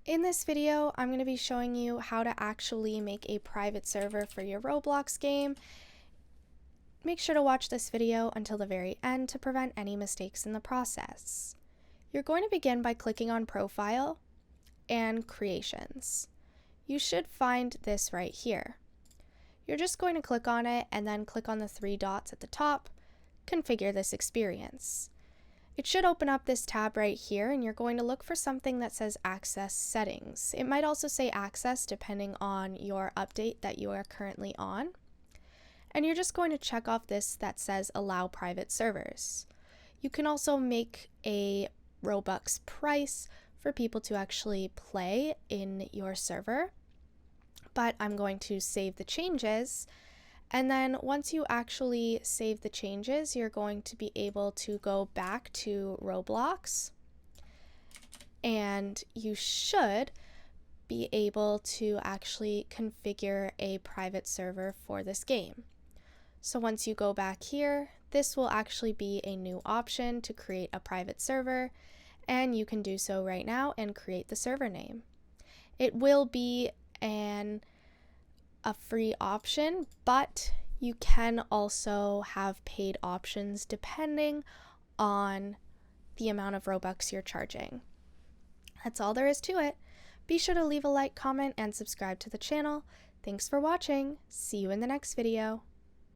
In this video, I'm going to be showing you how to actually make a private server for your Roblox game. Make sure to watch this video until the very end to prevent any mistakes in the process. You're going to begin by clicking on Profile and Creations. You should find this right here. You're just going to click on it and then click on the three dots at the top, Configure this experience. It should open up this tab right here, and you're going to look for something that says Access Settings. It might also say Access depending on your update that you are currently on. And you're just going to check off this that says Allow Private Servers. You can also make a Robux price for people to actually play in your server. But I'm going to save the changes. And then once you actually save the changes, you're going to be able to go back to Roblox, and you should be able to actually configure a private server for this game. So once you go back here, this will actually be a new option to create a private server, and you can do so right now and create the server name. It will be a free option, but you can also have paid options depending on the amount of Robux you're charging. That's all there is to it. Be sure to leave a like, comment, and subscribe to the channel. Thanks for watching. See you in the next video.